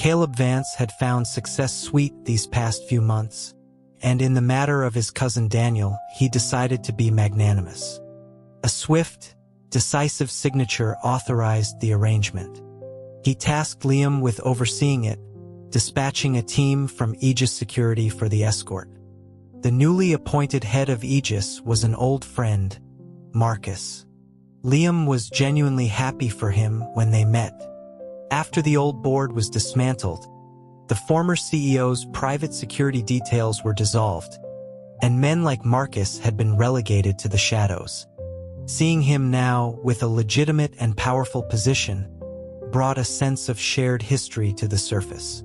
Caleb Vance had found success sweet these past few months, and in the matter of his cousin Daniel, he decided to be magnanimous. A swift, decisive signature authorized the arrangement. He tasked Liam with overseeing it, dispatching a team from Aegis Security for the escort. The newly appointed head of Aegis was an old friend, Marcus. Liam was genuinely happy for him when they met. After the old board was dismantled, the former CEO's private security details were dissolved, and men like Marcus had been relegated to the shadows. Seeing him now with a legitimate and powerful position brought a sense of shared history to the surface.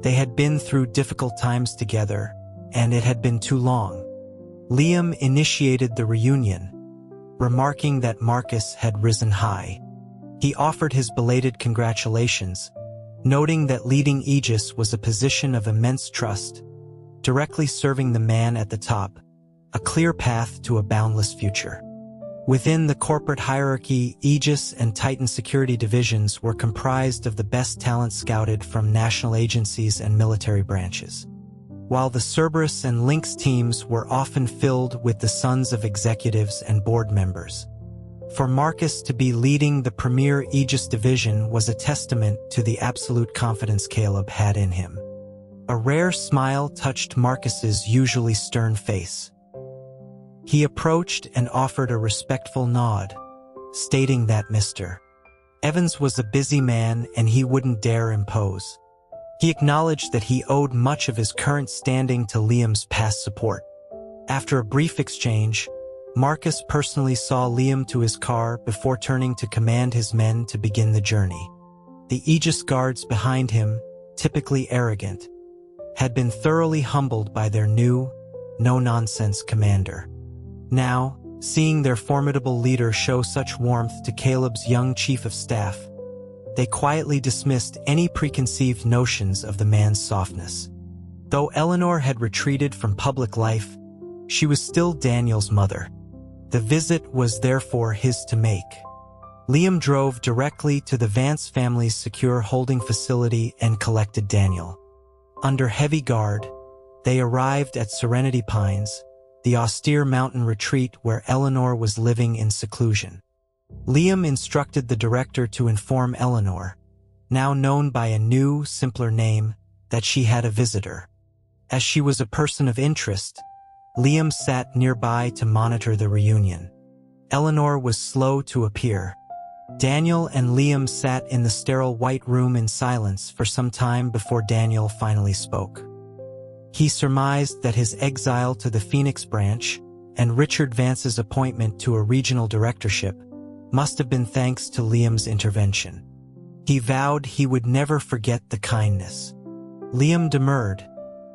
They had been through difficult times together, and it had been too long. Liam initiated the reunion, remarking that Marcus had risen high. He offered his belated congratulations, noting that leading Aegis was a position of immense trust, directly serving the man at the top, a clear path to a boundless future. Within the corporate hierarchy, Aegis and Titan security divisions were comprised of the best talent scouted from national agencies and military branches, while the Cerberus and Lynx teams were often filled with the sons of executives and board members. For Marcus to be leading the premier Aegis division was a testament to the absolute confidence Caleb had in him. A rare smile touched Marcus's usually stern face. He approached and offered a respectful nod, stating that Mr. Evans was a busy man and he wouldn't dare impose. He acknowledged that he owed much of his current standing to Liam's past support. After a brief exchange, Marcus personally saw Liam to his car before turning to command his men to begin the journey. The Aegis guards behind him, typically arrogant, had been thoroughly humbled by their new, no-nonsense commander. Now, seeing their formidable leader show such warmth to Caleb's young chief of staff, they quietly dismissed any preconceived notions of the man's softness. Though Eleanor had retreated from public life, she was still Daniel's mother. The visit was therefore his to make. Liam drove directly to the Vance family's secure holding facility and collected Daniel. Under heavy guard, they arrived at Serenity Pines, the austere mountain retreat where Eleanor was living in seclusion. Liam instructed the director to inform Eleanor, now known by a new, simpler name, that she had a visitor. As she was a person of interest, Liam sat nearby to monitor the reunion. Eleanor was slow to appear. Daniel and Liam sat in the sterile white room in silence for some time before Daniel finally spoke. He surmised that his exile to the Phoenix branch and Richard Vance's appointment to a regional directorship must have been thanks to Liam's intervention. He vowed he would never forget the kindness. Liam demurred,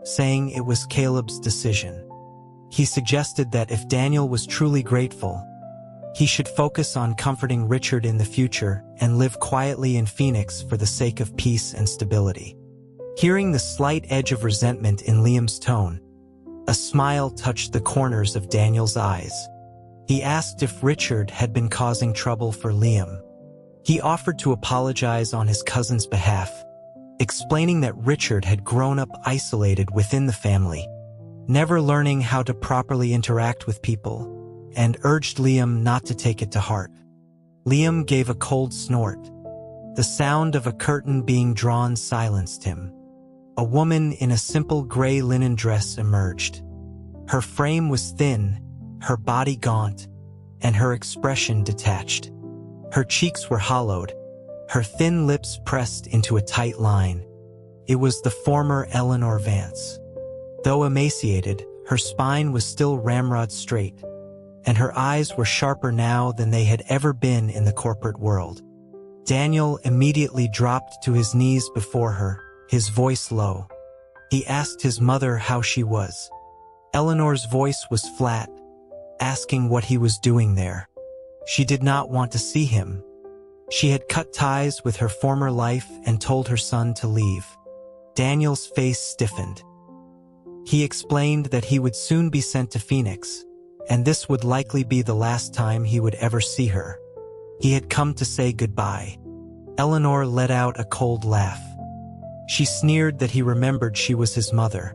saying it was Caleb's decision. He suggested that if Daniel was truly grateful, he should focus on comforting Richard in the future and live quietly in Phoenix for the sake of peace and stability. Hearing the slight edge of resentment in Liam's tone, a smile touched the corners of Daniel's eyes. He asked if Richard had been causing trouble for Liam. He offered to apologize on his cousin's behalf, explaining that Richard had grown up isolated within the family, never learning how to properly interact with people, and urged Liam not to take it to heart. Liam gave a cold snort. The sound of a curtain being drawn silenced him. A woman in a simple gray linen dress emerged. Her frame was thin, her body gaunt, and her expression detached. Her cheeks were hollowed, her thin lips pressed into a tight line. It was the former Eleanor Vance. Though emaciated, her spine was still ramrod straight, and her eyes were sharper now than they had ever been in the corporate world. Daniel immediately dropped to his knees before her, his voice low. He asked his mother how she was. Eleanor's voice was flat, asking what he was doing there. She did not want to see him. She had cut ties with her former life and told her son to leave. Daniel's face stiffened. He explained that he would soon be sent to Phoenix, and this would likely be the last time he would ever see her. He had come to say goodbye. Eleanor let out a cold laugh. She sneered that he remembered she was his mother.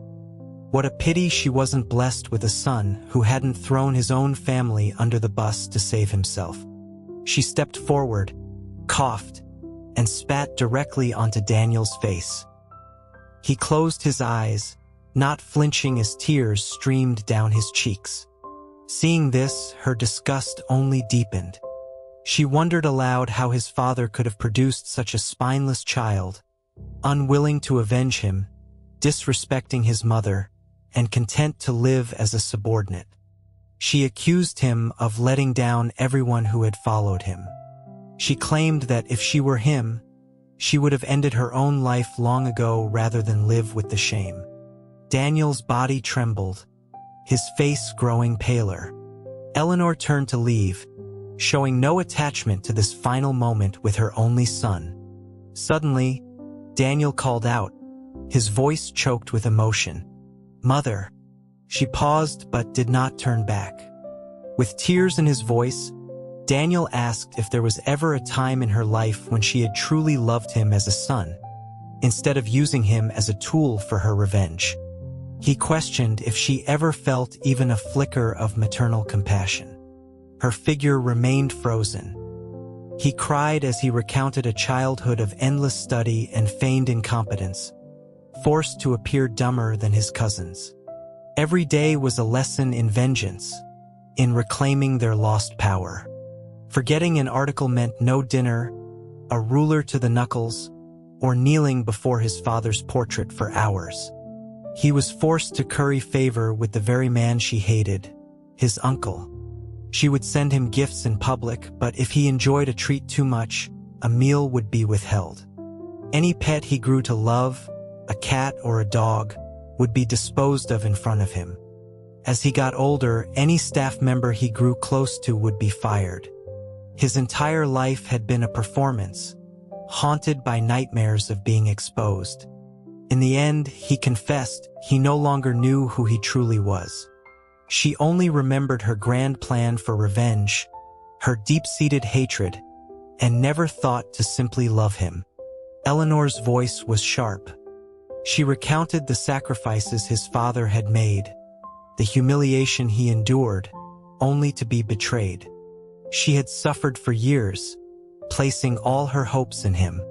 What a pity she wasn't blessed with a son who hadn't thrown his own family under the bus to save himself. She stepped forward, coughed, and spat directly onto Daniel's face. He closed his eyes, not flinching as tears streamed down his cheeks. Seeing this, her disgust only deepened. She wondered aloud how his father could have produced such a spineless child, unwilling to avenge him, disrespecting his mother, and content to live as a subordinate. She accused him of letting down everyone who had followed him. She claimed that if she were him, she would have ended her own life long ago rather than live with the shame. Daniel's body trembled, his face growing paler. Eleanor turned to leave, showing no attachment to this final moment with her only son. Suddenly, Daniel called out, his voice choked with emotion. "Mother." She paused but did not turn back. With tears in his voice, Daniel asked if there was ever a time in her life when she had truly loved him as a son, instead of using him as a tool for her revenge. He questioned if she ever felt even a flicker of maternal compassion. Her figure remained frozen. He cried as he recounted a childhood of endless study and feigned incompetence, forced to appear dumber than his cousins. Every day was a lesson in vengeance, in reclaiming their lost power. Forgetting an article meant no dinner, a ruler to the knuckles, or kneeling before his father's portrait for hours. He was forced to curry favor with the very man she hated, his uncle. She would send him gifts in public, but if he enjoyed a treat too much, a meal would be withheld. Any pet he grew to love, a cat or a dog, would be disposed of in front of him. As he got older, any staff member he grew close to would be fired. His entire life had been a performance, haunted by nightmares of being exposed. In the end, he confessed he no longer knew who he truly was. She only remembered her grand plan for revenge, her deep-seated hatred, and never thought to simply love him. Eleanor's voice was sharp. She recounted the sacrifices his father had made, the humiliation he endured, only to be betrayed. She had suffered for years, placing all her hopes in him.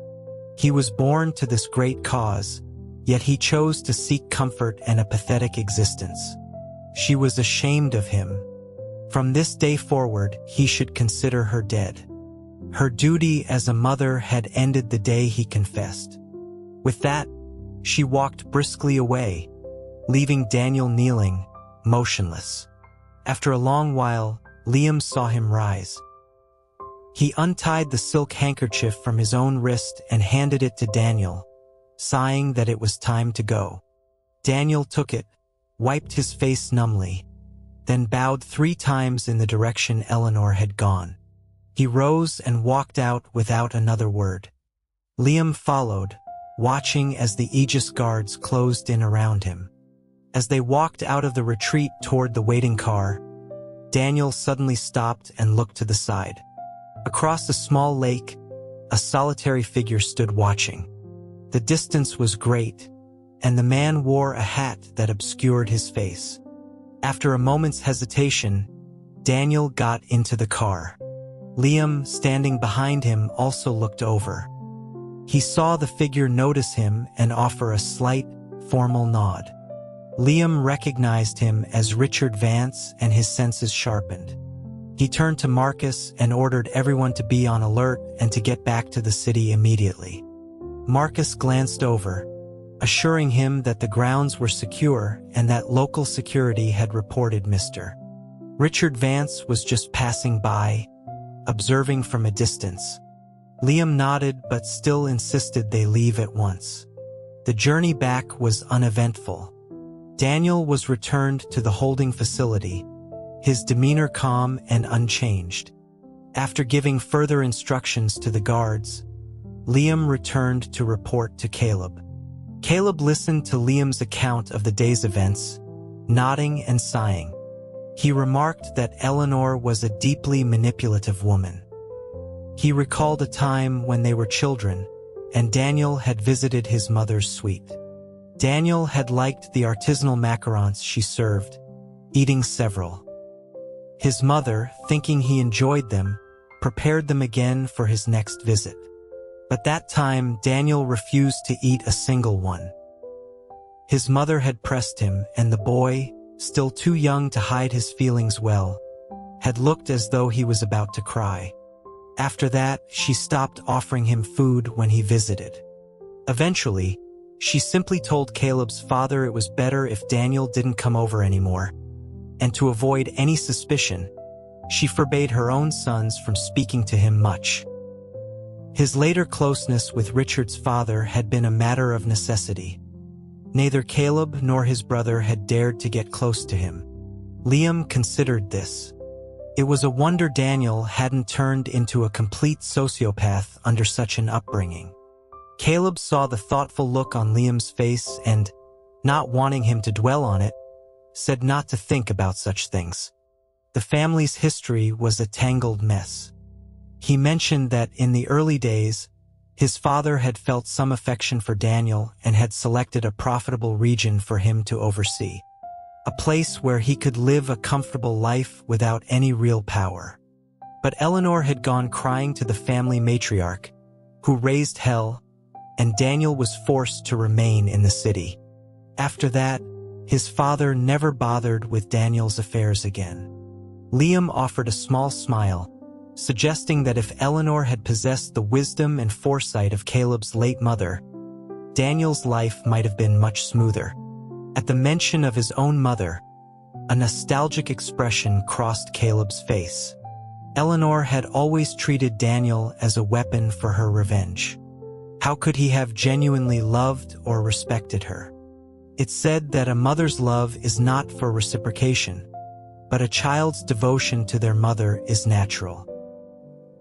He was born to this great cause, yet he chose to seek comfort and a pathetic existence. She was ashamed of him. From this day forward, he should consider her dead. Her duty as a mother had ended the day he confessed. With that, she walked briskly away, leaving Daniel kneeling, motionless. After a long while, Liam saw him rise. He untied the silk handkerchief from his own wrist and handed it to Daniel, sighing that it was time to go. Daniel took it, wiped his face numbly, then bowed 3 times in the direction Eleanor had gone. He rose and walked out without another word. Liam followed, watching as the Aegis guards closed in around him. As they walked out of the retreat toward the waiting car, Daniel suddenly stopped and looked to the side. Across a small lake, a solitary figure stood watching. The distance was great, and the man wore a hat that obscured his face. After a moment's hesitation, Daniel got into the car. Liam, standing behind him, also looked over. He saw the figure notice him and offer a slight, formal nod. Liam recognized him as Richard Vance, and his senses sharpened. He turned to Marcus and ordered everyone to be on alert and to get back to the city immediately. Marcus glanced over, assuring him that the grounds were secure and that local security had reported Mr. Richard Vance was just passing by, observing from a distance. Liam nodded but still insisted they leave at once. The journey back was uneventful. Daniel was returned to the holding facility, his demeanor calm and unchanged. After giving further instructions to the guards, Liam returned to report to Caleb. Caleb listened to Liam's account of the day's events, nodding and sighing. He remarked that Eleanor was a deeply manipulative woman. He recalled a time when they were children, and Daniel had visited his mother's suite. Daniel had liked the artisanal macarons she served, eating several. His mother, thinking he enjoyed them, prepared them again for his next visit. But that time, Daniel refused to eat a single one. His mother had pressed him, and the boy, still too young to hide his feelings well, had looked as though he was about to cry. After that, she stopped offering him food when he visited. Eventually, she simply told Caleb's father it was better if Daniel didn't come over anymore, and to avoid any suspicion, she forbade her own sons from speaking to him much. His later closeness with Richard's father had been a matter of necessity. Neither Caleb nor his brother had dared to get close to him. Liam considered this. It was a wonder Daniel hadn't turned into a complete sociopath under such an upbringing. Caleb saw the thoughtful look on Liam's face and, not wanting him to dwell on it, said not to think about such things. The family's history was a tangled mess. He mentioned that in the early days, his father had felt some affection for Daniel and had selected a profitable region for him to oversee. A place where he could live a comfortable life without any real power. But Eleanor had gone crying to the family matriarch, who raised hell, and Daniel was forced to remain in the city. After that, his father never bothered with Daniel's affairs again. Liam offered a small smile, suggesting that if Eleanor had possessed the wisdom and foresight of Caleb's late mother, Daniel's life might have been much smoother. At the mention of his own mother, a nostalgic expression crossed Caleb's face. Eleanor had always treated Daniel as a weapon for her revenge. How could he have genuinely loved or respected her? It's said that a mother's love is not for reciprocation, but a child's devotion to their mother is natural.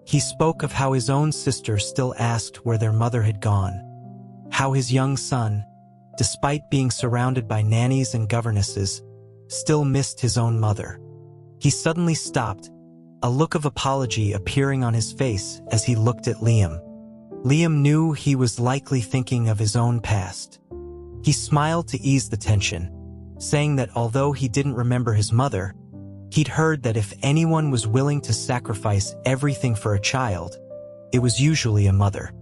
He spoke of how his own sister still asked where their mother had gone, how his young son, despite being surrounded by nannies and governesses, still missed his own mother. He suddenly stopped, a look of apology appearing on his face as he looked at Liam. Liam knew he was likely thinking of his own past. He smiled to ease the tension, saying that although he didn't remember his mother, he'd heard that if anyone was willing to sacrifice everything for a child, it was usually a mother.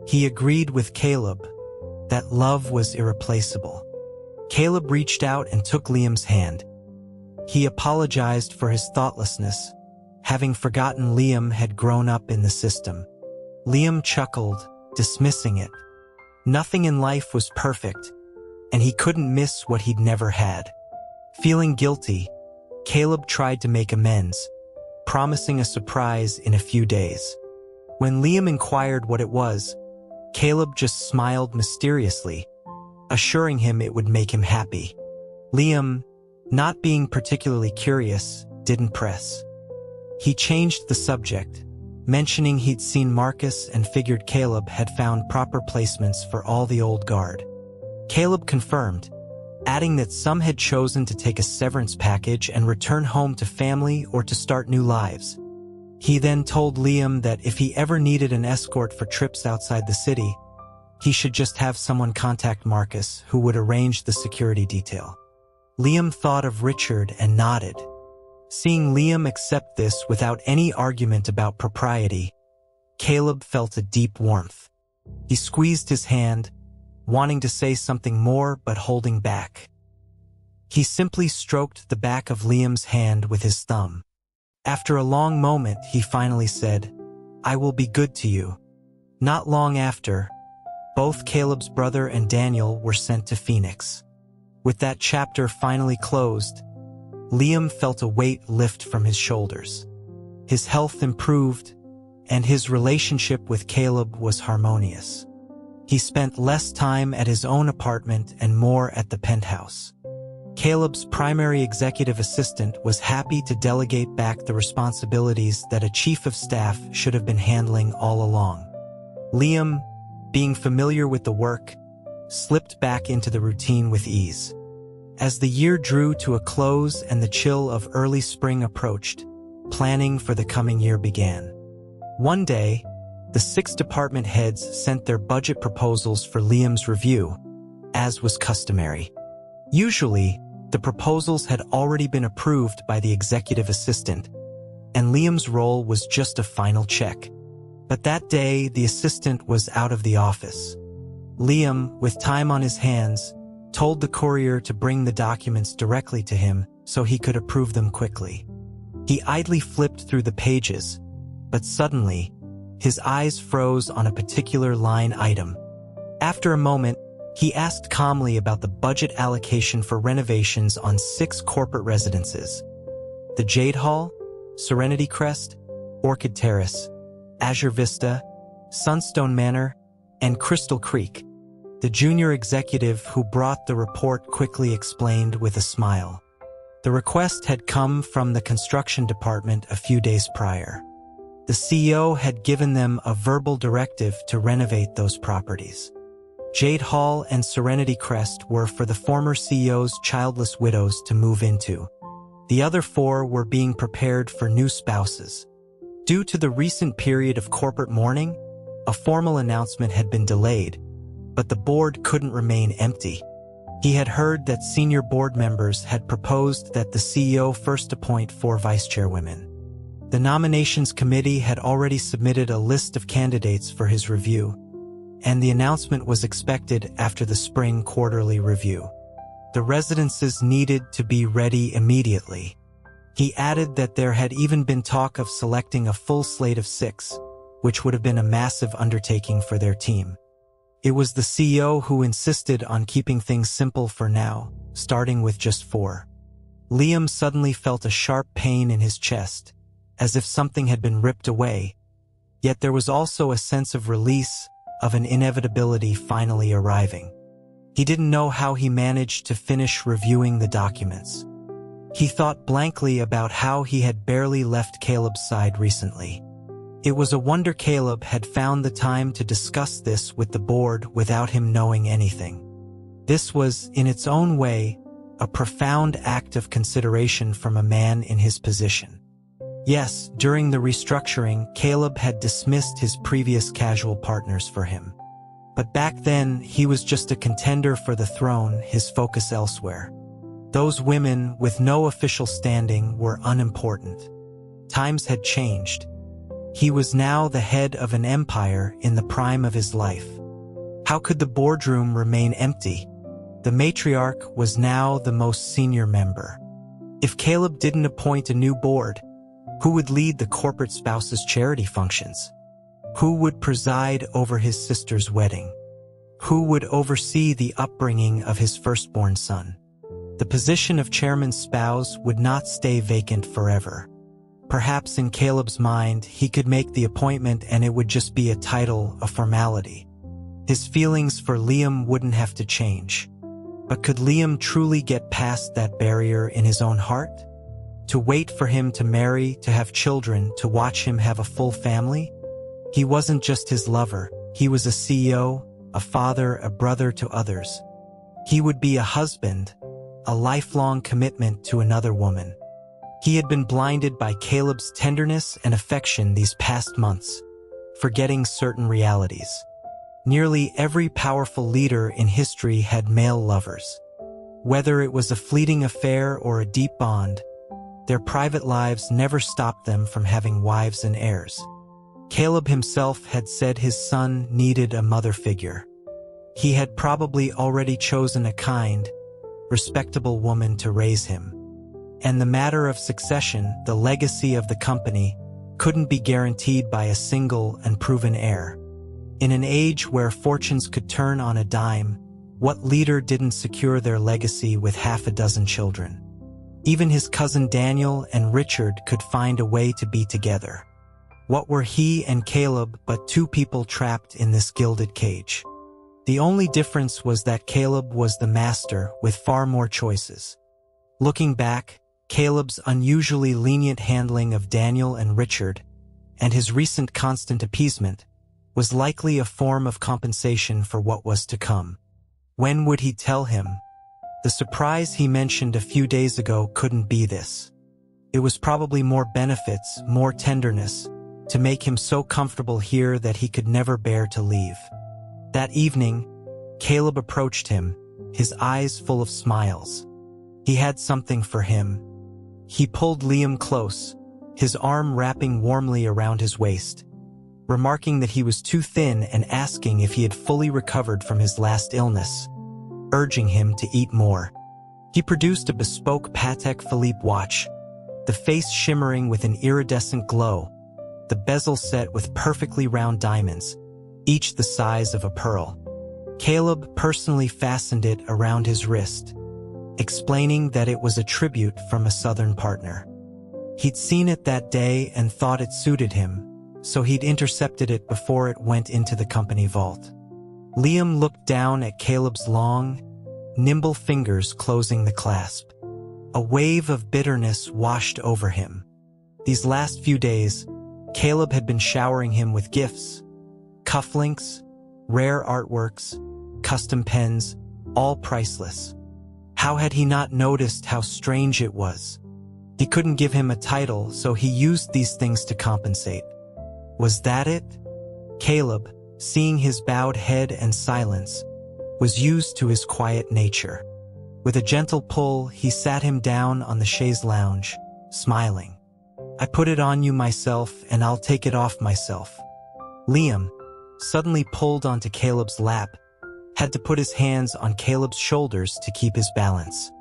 He agreed with Caleb that love was irreplaceable. Caleb reached out and took Liam's hand. He apologized for his thoughtlessness, having forgotten Liam had grown up in the system. Liam chuckled, dismissing it. Nothing in life was perfect, and he couldn't miss what he'd never had. Feeling guilty, Caleb tried to make amends, promising a surprise in a few days. When Liam inquired what it was, Caleb just smiled mysteriously, assuring him it would make him happy. Liam, not being particularly curious, didn't press. He changed the subject, mentioning he'd seen Marcus and figured Caleb had found proper placements for all the old guard. Caleb confirmed, adding that some had chosen to take a severance package and return home to family or to start new lives. He then told Liam that if he ever needed an escort for trips outside the city, he should just have someone contact Marcus, who would arrange the security detail. Liam thought of Richard and nodded. Seeing Liam accept this without any argument about propriety, Caleb felt a deep warmth. He squeezed his hand, wanting to say something more but holding back. He simply stroked the back of Liam's hand with his thumb. After a long moment, he finally said, "I will be good to you." Not long after, both Caleb's brother and Daniel were sent to Phoenix. With that chapter finally closed, Liam felt a weight lift from his shoulders. His health improved, and his relationship with Caleb was harmonious. He spent less time at his own apartment and more at the penthouse. Caleb's primary executive assistant was happy to delegate back the responsibilities that a chief of staff should have been handling all along. Liam, being familiar with the work, slipped back into the routine with ease. As the year drew to a close and the chill of early spring approached, planning for the coming year began. One day, The 6 department heads sent their budget proposals for Liam's review, as was customary. Usually, the proposals had already been approved by the executive assistant, and Liam's role was just a final check. But that day, the assistant was out of the office. Liam, with time on his hands, told the courier to bring the documents directly to him so he could approve them quickly. He idly flipped through the pages, but suddenly, his eyes froze on a particular line item. After a moment, he asked calmly about the budget allocation for renovations on 6 corporate residences: the Jade Hall, Serenity Crest, Orchid Terrace, Azure Vista, Sunstone Manor, and Crystal Creek. The junior executive who brought the report quickly explained with a smile. The request had come from the construction department a few days prior. The CEO had given them a verbal directive to renovate those properties. Jade Hall and Serenity Crest were for the former CEO's childless widows to move into. The other 4 were being prepared for new spouses. Due to the recent period of corporate mourning, a formal announcement had been delayed, but the board couldn't remain empty. He had heard that senior board members had proposed that the CEO first appoint 4 vice chairwomen. The nominations committee had already submitted a list of candidates for his review, and the announcement was expected after the spring quarterly review. The residences needed to be ready immediately. He added that there had even been talk of selecting a full slate of 6, which would have been a massive undertaking for their team. It was the CEO who insisted on keeping things simple for now, starting with just 4. Liam suddenly felt a sharp pain in his chest, as if something had been ripped away, yet there was also a sense of release, of an inevitability finally arriving. He didn't know how he managed to finish reviewing the documents. He thought blankly about how he had barely left Caleb's side recently. It was a wonder Caleb had found the time to discuss this with the board without him knowing anything. This was, in its own way, a profound act of consideration from a man in his position. Yes, during the restructuring, Caleb had dismissed his previous casual partners for him. But back then, he was just a contender for the throne, his focus elsewhere. Those women, with no official standing, were unimportant. Times had changed. He was now the head of an empire in the prime of his life. How could the boardroom remain empty? The matriarch was now the most senior member. If Caleb didn't appoint a new board, who would lead the corporate spouse's charity functions? Who would preside over his sister's wedding? Who would oversee the upbringing of his firstborn son? The position of chairman's spouse would not stay vacant forever. Perhaps in Caleb's mind, he could make the appointment and it would just be a title, a formality. His feelings for Liam wouldn't have to change. But could Liam truly get past that barrier in his own heart? To wait for him to marry, to have children, to watch him have a full family? He wasn't just his lover. He was a CEO, a father, a brother to others. He would be a husband, a lifelong commitment to another woman. He had been blinded by Caleb's tenderness and affection these past months, forgetting certain realities. Nearly every powerful leader in history had male lovers. Whether it was a fleeting affair or a deep bond, their private lives never stopped them from having wives and heirs. Caleb himself had said his son needed a mother figure. He had probably already chosen a kind, respectable woman to raise him. And the matter of succession, the legacy of the company, couldn't be guaranteed by a single and proven heir. In an age where fortunes could turn on a dime, what leader didn't secure their legacy with half a dozen children? Even his cousin Daniel and Richard could find a way to be together. What were he and Caleb but 2 people trapped in this gilded cage? The only difference was that Caleb was the master with far more choices. Looking back, Caleb's unusually lenient handling of Daniel and Richard, and his recent constant appeasement, was likely a form of compensation for what was to come. When would he tell him? The surprise he mentioned a few days ago couldn't be this. It was probably more benefits, more tenderness, to make him so comfortable here that he could never bear to leave. That evening, Caleb approached him, his eyes full of smiles. He had something for him. He pulled Liam close, his arm wrapping warmly around his waist, remarking that he was too thin and asking if he had fully recovered from his last illness, urging him to eat more. He produced a bespoke Patek Philippe watch, the face shimmering with an iridescent glow, the bezel set with perfectly round diamonds, each the size of a pearl. Caleb personally fastened it around his wrist, explaining that it was a tribute from a Southern partner. He'd seen it that day and thought it suited him, so he'd intercepted it before it went into the company vault. Liam looked down at Caleb's long, nimble fingers closing the clasp. A wave of bitterness washed over him. These last few days, Caleb had been showering him with gifts, cufflinks, rare artworks, custom pens, all priceless. How had he not noticed how strange it was? He couldn't give him a title, so he used these things to compensate. Was that it? Caleb, seeing his bowed head and silence, was used to his quiet nature. With a gentle pull, he sat him down on the chaise lounge, smiling. I put it on you myself, and I'll take it off myself. Liam, suddenly pulled onto Caleb's lap, had to put his hands on Caleb's shoulders to keep his balance.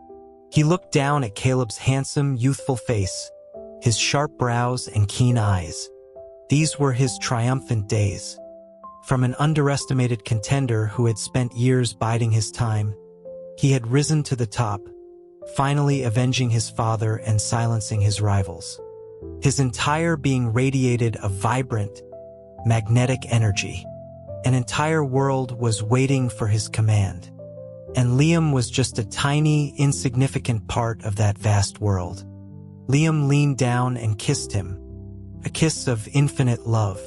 He looked down at Caleb's handsome, youthful face, his sharp brows and keen eyes. These were his triumphant days. From an underestimated contender who had spent years biding his time, he had risen to the top, finally avenging his father and silencing his rivals. His entire being radiated a vibrant, magnetic energy. An entire world was waiting for his command. And Liam was just a tiny, insignificant part of that vast world. Liam leaned down and kissed him, a kiss of infinite love.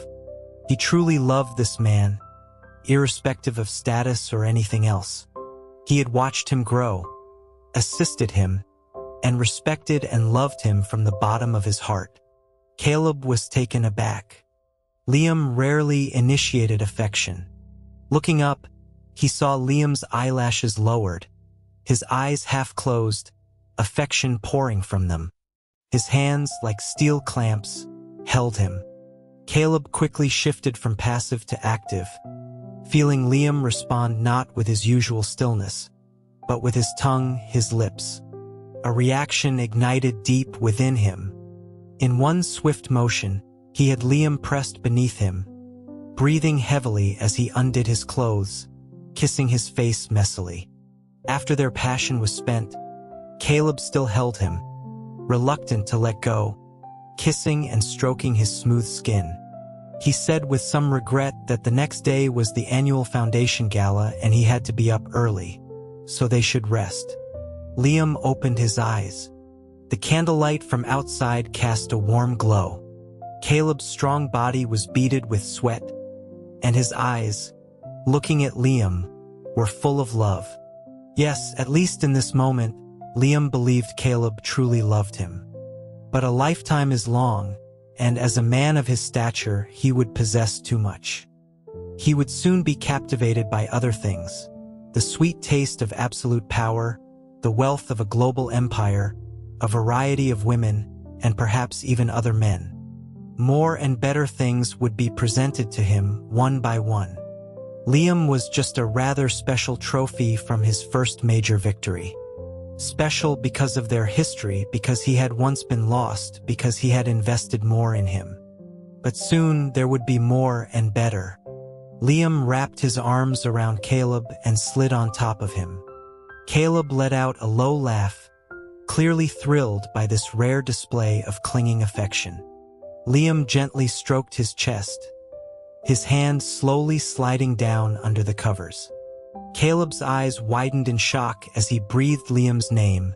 He truly loved this man, irrespective of status or anything else. He had watched him grow, assisted him, and respected and loved him from the bottom of his heart. Caleb was taken aback. Liam rarely initiated affection. Looking up, he saw Liam's eyelashes lowered, his eyes half closed, affection pouring from them. His hands, like steel clamps, held him. Caleb quickly shifted from passive to active, feeling Liam respond not with his usual stillness, but with his tongue, his lips. A reaction ignited deep within him. In one swift motion, he had Liam pressed beneath him, breathing heavily as he undid his clothes, kissing his face messily. After their passion was spent, Caleb still held him, reluctant to let go, kissing and stroking his smooth skin. He said with some regret that the next day was the annual foundation gala and he had to be up early, so they should rest. Liam opened his eyes. The candlelight from outside cast a warm glow. Caleb's strong body was beaded with sweat, and his eyes, looking at Liam, were full of love. Yes, at least in this moment, Liam believed Caleb truly loved him. But a lifetime is long, and as a man of his stature, he would possess too much. He would soon be captivated by other things: the sweet taste of absolute power, the wealth of a global empire, a variety of women, and perhaps even other men. More and better things would be presented to him one by one. Liam was just a rather special trophy from his first major victory. Special because of their history, because he had once been lost, because he had invested more in him. But soon there would be more and better. Liam wrapped his arms around Caleb and slid on top of him. Caleb let out a low laugh, clearly thrilled by this rare display of clinging affection. Liam gently stroked his chest, his hand slowly sliding down under the covers. Caleb's eyes widened in shock as he breathed Liam's name,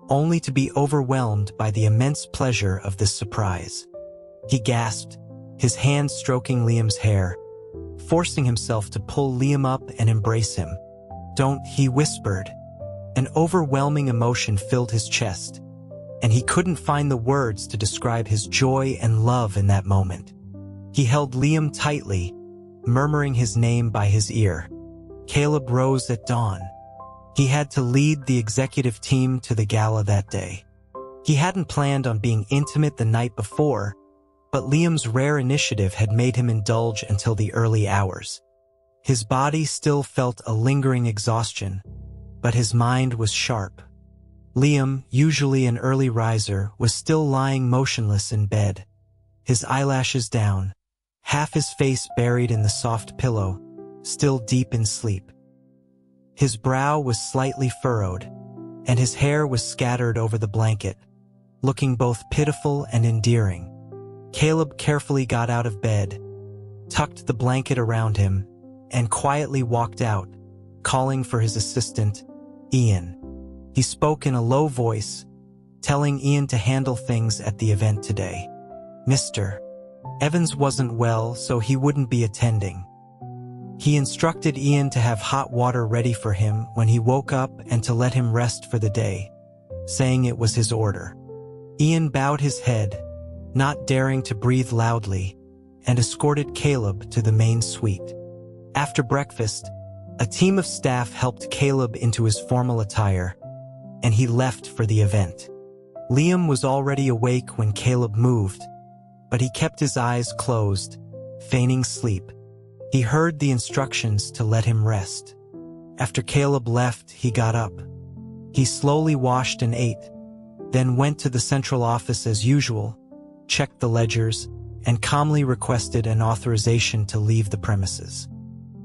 only to be overwhelmed by the immense pleasure of this surprise. He gasped, his hand stroking Liam's hair, forcing himself to pull Liam up and embrace him. "Don't," he whispered. An overwhelming emotion filled his chest, and he couldn't find the words to describe his joy and love in that moment. He held Liam tightly, murmuring his name by his ear. Caleb rose at dawn. He had to lead the executive team to the gala that day. He hadn't planned on being intimate the night before, but Liam's rare initiative had made him indulge until the early hours. His body still felt a lingering exhaustion, but his mind was sharp. Liam, usually an early riser, was still lying motionless in bed, his eyelashes down, half his face buried in the soft pillow, still deep in sleep. His brow was slightly furrowed, and his hair was scattered over the blanket, looking both pitiful and endearing. Caleb carefully got out of bed, tucked the blanket around him, and quietly walked out, calling for his assistant, Ian. He spoke in a low voice, telling Ian to handle things at the event today. Mr. Evans wasn't well, so he wouldn't be attending. He instructed Ian to have hot water ready for him when he woke up and to let him rest for the day, saying it was his order. Ian bowed his head, not daring to breathe loudly, and escorted Caleb to the main suite. After breakfast, a team of staff helped Caleb into his formal attire, and he left for the event. Liam was already awake when Caleb moved, but he kept his eyes closed, feigning sleep. He heard the instructions to let him rest. After Caleb left, he got up. He slowly washed and ate, then went to the central office as usual, checked the ledgers, and calmly requested an authorization to leave the premises.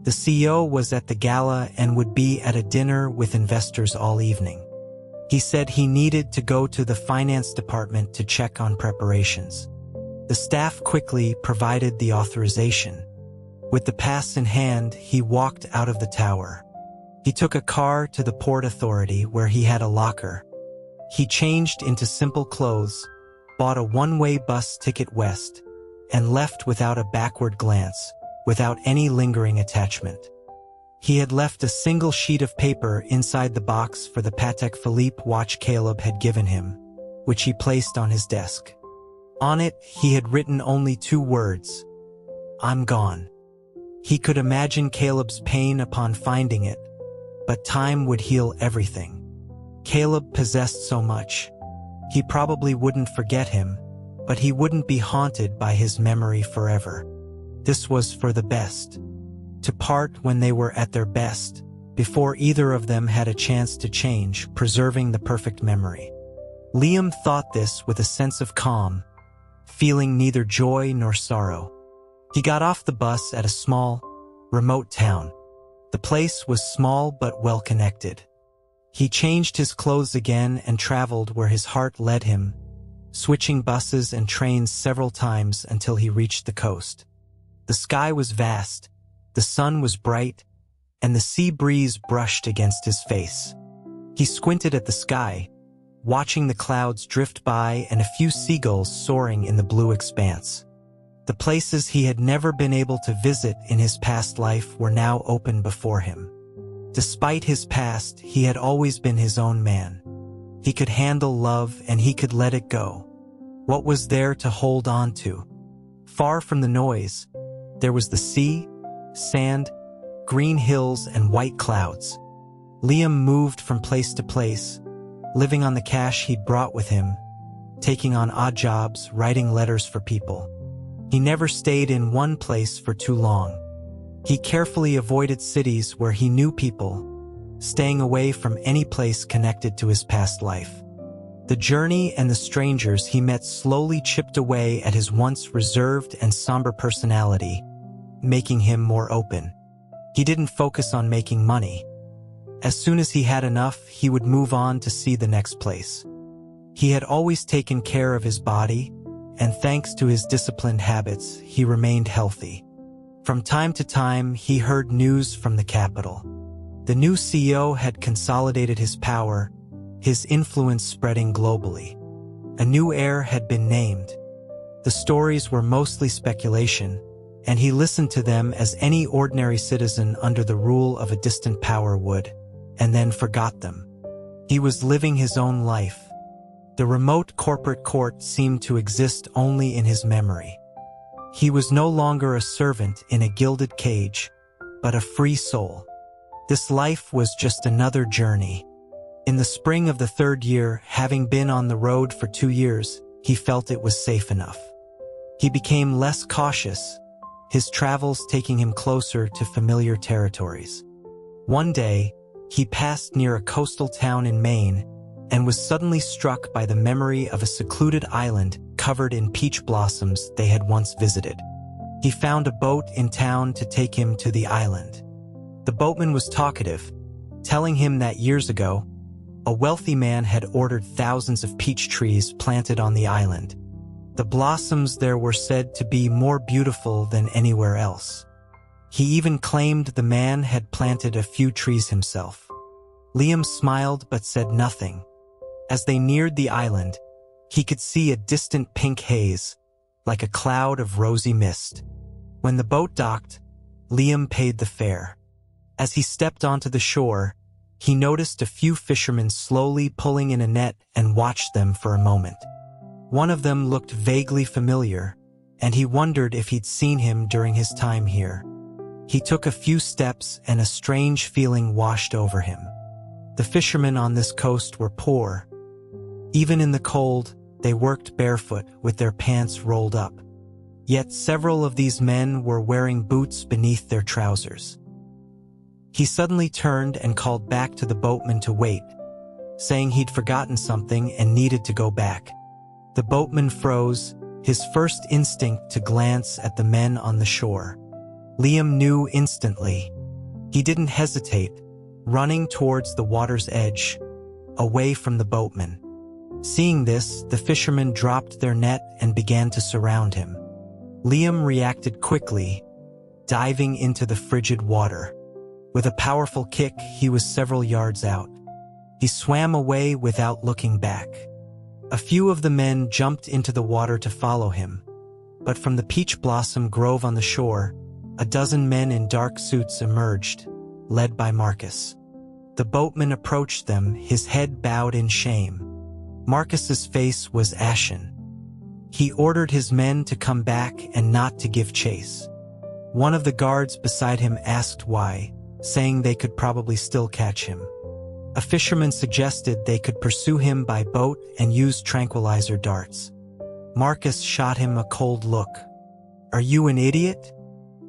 The CEO was at the gala and would be at a dinner with investors all evening. He said he needed to go to the finance department to check on preparations. The staff quickly provided the authorization. With the pass in hand, he walked out of the tower. He took a car to the Port Authority where he had a locker. He changed into simple clothes, bought a one-way bus ticket west, and left without a backward glance, without any lingering attachment. He had left a single sheet of paper inside the box for the Patek Philippe watch Caleb had given him, which he placed on his desk. On it, he had written only 2 words: "I'm gone." He could imagine Caleb's pain upon finding it, but time would heal everything. Caleb possessed so much. He probably wouldn't forget him, but he wouldn't be haunted by his memory forever. This was for the best. To part when they were at their best, before either of them had a chance to change, preserving the perfect memory. Liam thought this with a sense of calm, feeling neither joy nor sorrow. He got off the bus at a small, remote town. The place was small but well-connected. He changed his clothes again and traveled where his heart led him, switching buses and trains several times until he reached the coast. The sky was vast, the sun was bright, and the sea breeze brushed against his face. He squinted at the sky, watching the clouds drift by and a few seagulls soaring in the blue expanse. The places he had never been able to visit in his past life were now open before him. Despite his past, he had always been his own man. He could handle love and he could let it go. What was there to hold on to? Far from the noise, there was the sea, sand, green hills, and white clouds. Liam moved from place to place, living on the cash he'd brought with him, taking on odd jobs, writing letters for people. He never stayed in one place for too long. He carefully avoided cities where he knew people, staying away from any place connected to his past life. The journey and the strangers he met slowly chipped away at his once reserved and somber personality, making him more open. He didn't focus on making money. As soon as he had enough, he would move on to see the next place. He had always taken care of his body, and thanks to his disciplined habits, he remained healthy. From time to time, he heard news from the capital. The new CEO had consolidated his power, his influence spreading globally. A new heir had been named. The stories were mostly speculation, and he listened to them as any ordinary citizen under the rule of a distant power would, and then forgot them. He was living his own life. The remote corporate court seemed to exist only in his memory. He was no longer a servant in a gilded cage, but a free soul. This life was just another journey. In the spring of the third year, having been on the road for 2 years, he felt it was safe enough. He became less cautious, his travels taking him closer to familiar territories. One day, he passed near a coastal town in Maine and was suddenly struck by the memory of a secluded island covered in peach blossoms they had once visited. He found a boat in town to take him to the island. The boatman was talkative, telling him that years ago, a wealthy man had ordered thousands of peach trees planted on the island. The blossoms there were said to be more beautiful than anywhere else. He even claimed the man had planted a few trees himself. Liam smiled but said nothing. As they neared the island, he could see a distant pink haze, like a cloud of rosy mist. When the boat docked, Liam paid the fare. As he stepped onto the shore, he noticed a few fishermen slowly pulling in a net and watched them for a moment. One of them looked vaguely familiar, and he wondered if he'd seen him during his time here. He took a few steps and a strange feeling washed over him. The fishermen on this coast were poor. Even in the cold, they worked barefoot with their pants rolled up. Yet several of these men were wearing boots beneath their trousers. He suddenly turned and called back to the boatman to wait, saying he'd forgotten something and needed to go back. The boatman froze, his first instinct to glance at the men on the shore. Liam knew instantly. He didn't hesitate, running towards the water's edge, away from the boatman. Seeing this, the fishermen dropped their net and began to surround him. Liam reacted quickly, diving into the frigid water. With a powerful kick, he was several yards out. He swam away without looking back. A few of the men jumped into the water to follow him, but from the peach blossom grove on the shore, a dozen men in dark suits emerged, led by Marcus. The boatman approached them, his head bowed in shame. Marcus's face was ashen. He ordered his men to come back and not to give chase. One of the guards beside him asked why, saying they could probably still catch him. A fisherman suggested they could pursue him by boat and use tranquilizer darts. Marcus shot him a cold look. "Are you an idiot?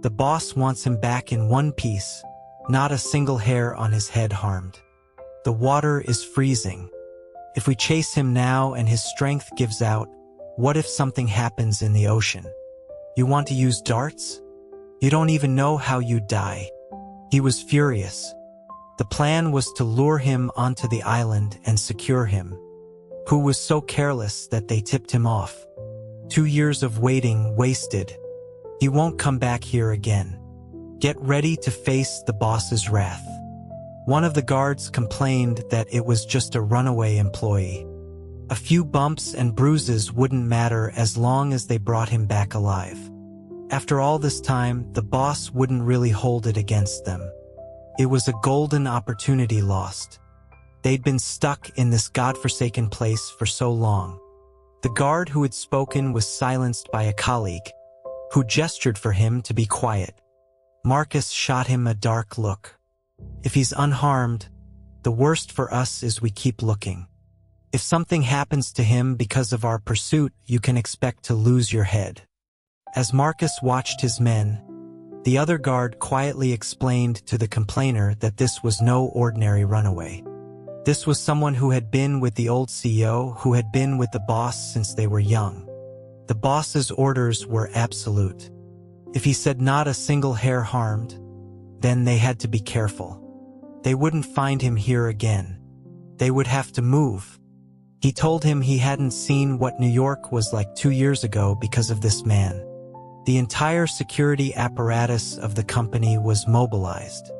The boss wants him back in one piece, not a single hair on his head harmed. The water is freezing. If we chase him now and his strength gives out, what if something happens in the ocean? You want to use darts? You don't even know how you'd die." He was furious. The plan was to lure him onto the island and secure him, who was so careless that they tipped him off. 2 years of waiting wasted. He won't come back here again. Get ready to face the boss's wrath. One of the guards complained that it was just a runaway employee. A few bumps and bruises wouldn't matter as long as they brought him back alive. After all this time, the boss wouldn't really hold it against them. It was a golden opportunity lost. They'd been stuck in this godforsaken place for so long. The guard who had spoken was silenced by a colleague, who gestured for him to be quiet. Marcus shot him a dark look. "If he's unharmed, the worst for us is we keep looking. If something happens to him because of our pursuit, you can expect to lose your head." As Marcus watched his men, the other guard quietly explained to the complainer that this was no ordinary runaway. This was someone who had been with the old CEO, who had been with the boss since they were young. The boss's orders were absolute. If he said not a single hair harmed, then they had to be careful. They wouldn't find him here again. They would have to move. He told him he hadn't seen what New York was like 2 years ago because of this man. The entire security apparatus of the company was mobilized.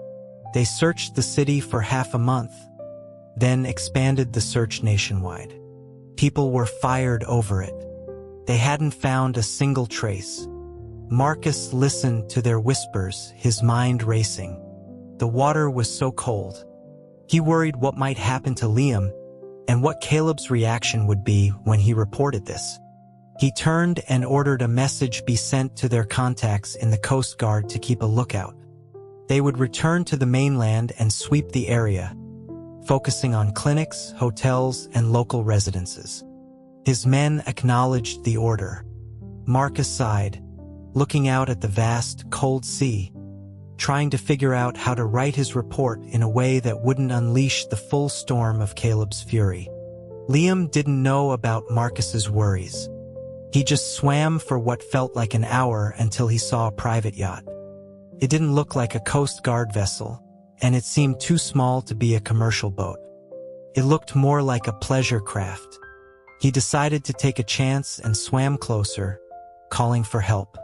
They searched the city for half a month, then expanded the search nationwide. People were fired over it. They hadn't found a single trace. Marcus listened to their whispers, his mind racing. The water was so cold. He worried what might happen to Liam and what Caleb's reaction would be when he reported this. He turned and ordered a message be sent to their contacts in the Coast Guard to keep a lookout. They would return to the mainland and sweep the area, focusing on clinics, hotels, and local residences. His men acknowledged the order. Marcus sighed, looking out at the vast, cold sea, trying to figure out how to write his report in a way that wouldn't unleash the full storm of Caleb's fury. Liam didn't know about Marcus's worries. He just swam for what felt like an hour until he saw a private yacht. It didn't look like a Coast Guard vessel, and it seemed too small to be a commercial boat. It looked more like a pleasure craft. He decided to take a chance and swam closer, calling for help.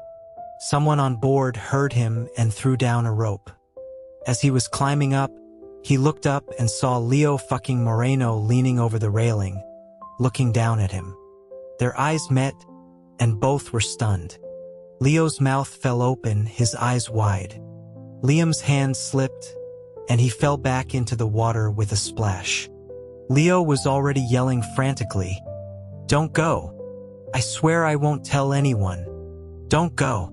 Someone on board heard him and threw down a rope. As he was climbing up, he looked up and saw Leo fucking Moreno leaning over the railing, looking down at him. Their eyes met, and both were stunned. Leo's mouth fell open, his eyes wide. Liam's hand slipped, and he fell back into the water with a splash. Leo was already yelling frantically, "Don't go! I swear I won't tell anyone. Don't go!"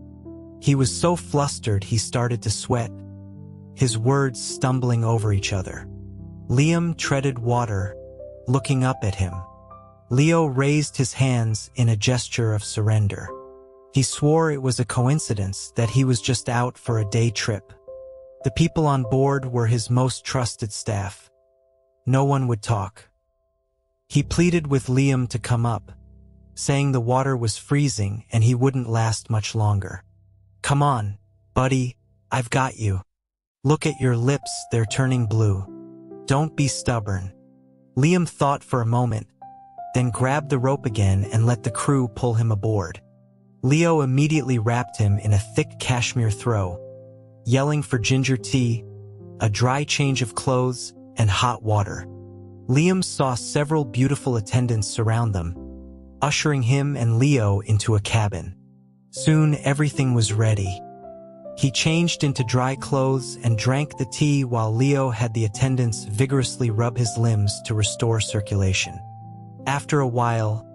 He was so flustered he started to sweat, his words stumbling over each other. Liam treaded water, looking up at him. Leo raised his hands in a gesture of surrender. He swore it was a coincidence that he was just out for a day trip. The people on board were his most trusted staff. No one would talk. He pleaded with Liam to come up, saying the water was freezing and he wouldn't last much longer. "Come on, buddy, I've got you. Look at your lips, they're turning blue. Don't be stubborn." Liam thought for a moment, then grabbed the rope again and let the crew pull him aboard. Leo immediately wrapped him in a thick cashmere throw, yelling for ginger tea, a dry change of clothes, and hot water. Liam saw several beautiful attendants surround them, ushering him and Leo into a cabin. Soon everything was ready. He changed into dry clothes and drank the tea while Leo had the attendants vigorously rub his limbs to restore circulation. After a while,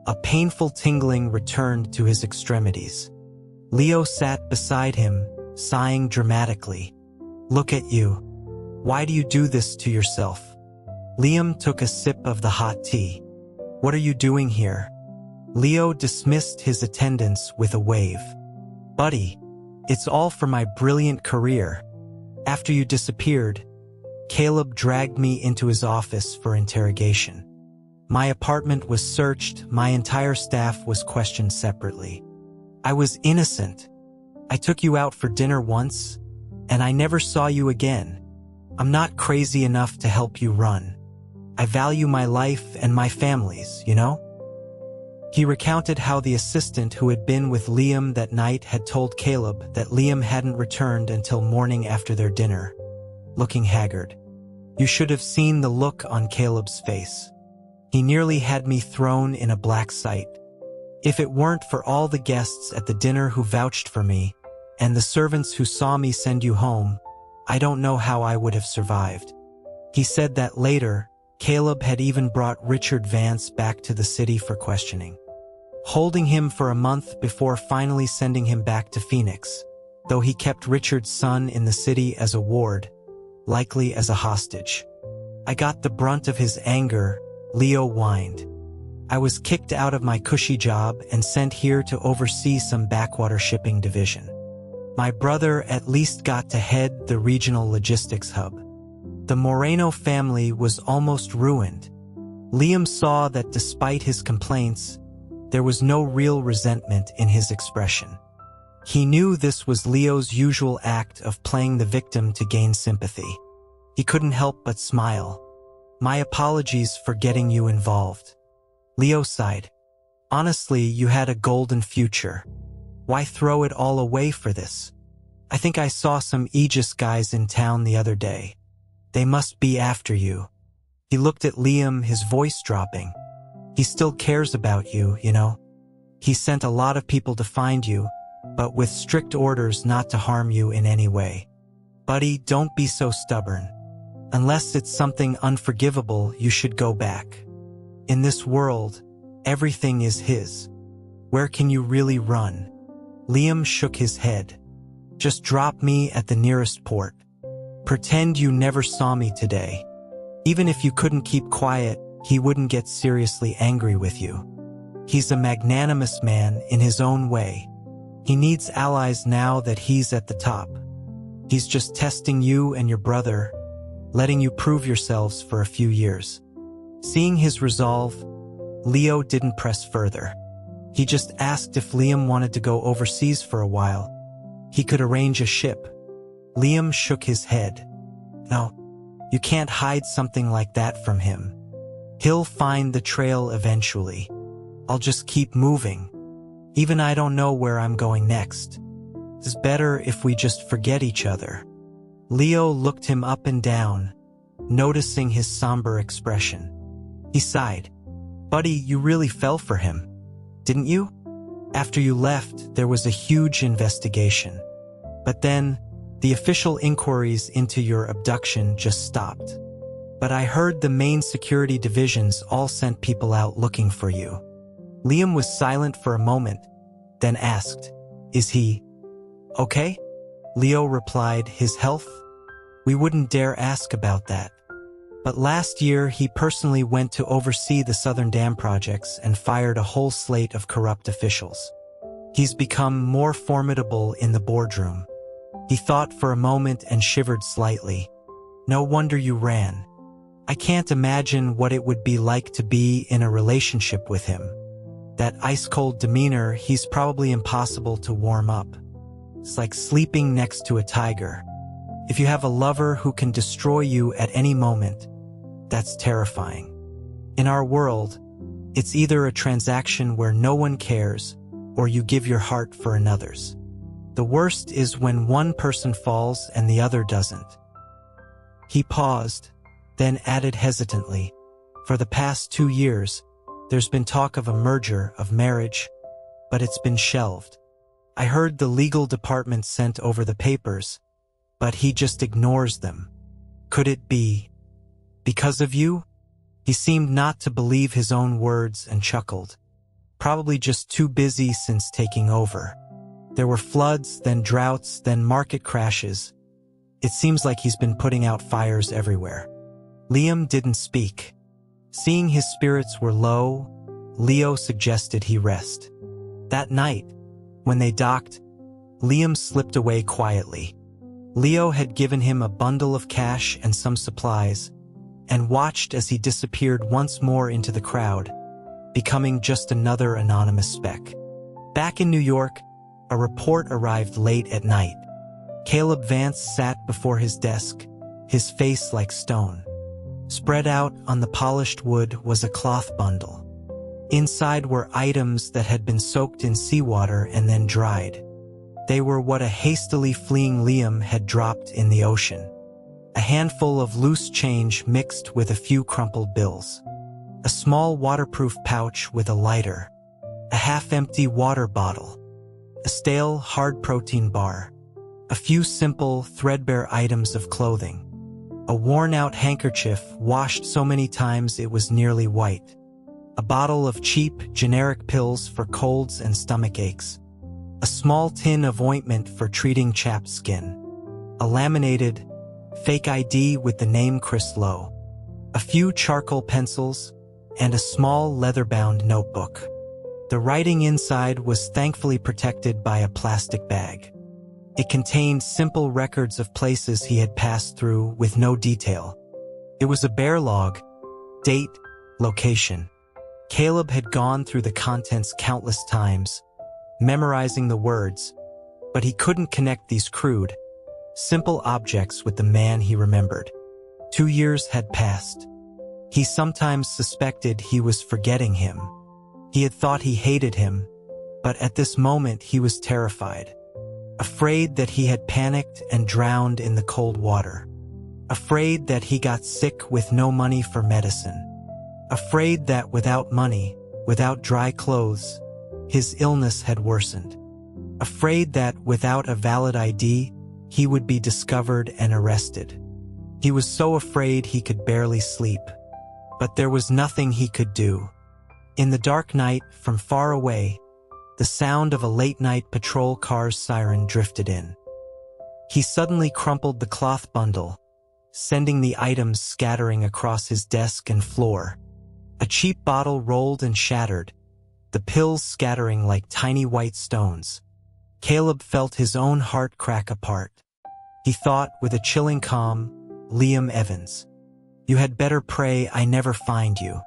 a painful tingling returned to his extremities. Leo sat beside him, sighing dramatically. "Look at you. Why do you do this to yourself?" Liam took a sip of the hot tea. "What are you doing here?" Leo dismissed his attendants with a wave. "Buddy, it's all for my brilliant career. After you disappeared, Caleb dragged me into his office for interrogation. My apartment was searched, my entire staff was questioned separately. I was innocent. I took you out for dinner once, and I never saw you again. I'm not crazy enough to help you run. I value my life and my family's, you know?" He recounted how the assistant who had been with Liam that night had told Caleb that Liam hadn't returned until morning after their dinner, looking haggard. You should have seen the look on Caleb's face. He nearly had me thrown in a black site. If it weren't for all the guests at the dinner who vouched for me, and the servants who saw me send you home, I don't know how I would have survived. He said that later, Caleb had even brought Richard Vance back to the city for questioning, holding him for a month before finally sending him back to Phoenix, though he kept Richard's son in the city as a ward, likely as a hostage. I got the brunt of his anger, Leo whined. I was kicked out of my cushy job and sent here to oversee some backwater shipping division. My brother at least got to head the regional logistics hub. The Moreno family was almost ruined. Liam saw that despite his complaints, there was no real resentment in his expression. He knew this was Leo's usual act of playing the victim to gain sympathy. He couldn't help but smile. "My apologies for getting you involved." Leo sighed. "Honestly, you had a golden future. Why throw it all away for this? I think I saw some Aegis guys in town the other day. They must be after you." He looked at Liam, his voice dropping. "He still cares about you, you know? He sent a lot of people to find you, but with strict orders not to harm you in any way. Buddy, don't be so stubborn. Unless it's something unforgivable, you should go back. In this world, everything is his." Where can you really run? Liam shook his head. Just drop me at the nearest port. Pretend you never saw me today. Even if you couldn't keep quiet, he wouldn't get seriously angry with you. He's a magnanimous man in his own way. He needs allies now that he's at the top. He's just testing you and your brother, letting you prove yourselves for a few years. Seeing his resolve, Leo didn't press further. He just asked if Liam wanted to go overseas for a while. He could arrange a ship. Liam shook his head. No, you can't hide something like that from him. He'll find the trail eventually. I'll just keep moving. Even I don't know where I'm going next. It's better if we just forget each other. Leo looked him up and down, noticing his somber expression. He sighed. Buddy, you really fell for him, didn't you? After you left, there was a huge investigation. But then, the official inquiries into your abduction just stopped. But I heard the main security divisions all sent people out looking for you. Liam was silent for a moment, then asked, "Is he okay?" Leo replied, "His health? We wouldn't dare ask about that. But last year, he personally went to oversee the Southern Dam projects and fired a whole slate of corrupt officials. He's become more formidable in the boardroom." He thought for a moment and shivered slightly. "No wonder you ran. I can't imagine what it would be like to be in a relationship with him. That ice-cold demeanor, he's probably impossible to warm up. It's like sleeping next to a tiger. If you have a lover who can destroy you at any moment, that's terrifying. In our world, it's either a transaction where no one cares, or you give your heart for another's. The worst is when one person falls and the other doesn't." He paused, then added hesitantly, "For the past 2 years, there's been talk of a merger, of marriage, but it's been shelved. I heard the legal department sent over the papers, but he just ignores them. Could it be because of you?" He seemed not to believe his own words and chuckled. "Probably just too busy since taking over. There were floods, then droughts, then market crashes. It seems like he's been putting out fires everywhere." Liam didn't speak. Seeing his spirits were low, Leo suggested he rest. That night, when they docked, Liam slipped away quietly. Leo had given him a bundle of cash and some supplies, and watched as he disappeared once more into the crowd, becoming just another anonymous speck. Back in New York, a report arrived late at night. Caleb Vance sat before his desk, his face like stone. Spread out on the polished wood was a cloth bundle. Inside were items that had been soaked in seawater and then dried. They were what a hastily fleeing Liam had dropped in the ocean. A handful of loose change mixed with a few crumpled bills. A small waterproof pouch with a lighter. A half-empty water bottle. A stale, hard protein bar. A few simple, threadbare items of clothing. A worn-out handkerchief washed so many times it was nearly white. A bottle of cheap, generic pills for colds and stomach aches. A small tin of ointment for treating chapped skin. A laminated, fake ID with the name Chris Lowe. A few charcoal pencils, and a small leather-bound notebook. The writing inside was thankfully protected by a plastic bag. It contained simple records of places he had passed through with no detail. It was a bare log, date, location. Caleb had gone through the contents countless times, memorizing the words, but he couldn't connect these crude, simple objects with the man he remembered. 2 years had passed. He sometimes suspected he was forgetting him. He had thought he hated him, but at this moment he was terrified. Afraid that he had panicked and drowned in the cold water. Afraid that he got sick with no money for medicine. Afraid that without money, without dry clothes, his illness had worsened. Afraid that without a valid ID, he would be discovered and arrested. He was so afraid he could barely sleep. But there was nothing he could do. In the dark night, from far away, the sound of a late-night patrol car's siren drifted in. He suddenly crumpled the cloth bundle, sending the items scattering across his desk and floor. A cheap bottle rolled and shattered, the pills scattering like tiny white stones. Caleb felt his own heart crack apart. He thought, with a chilling calm, "Liam Evans, you had better pray I never find you."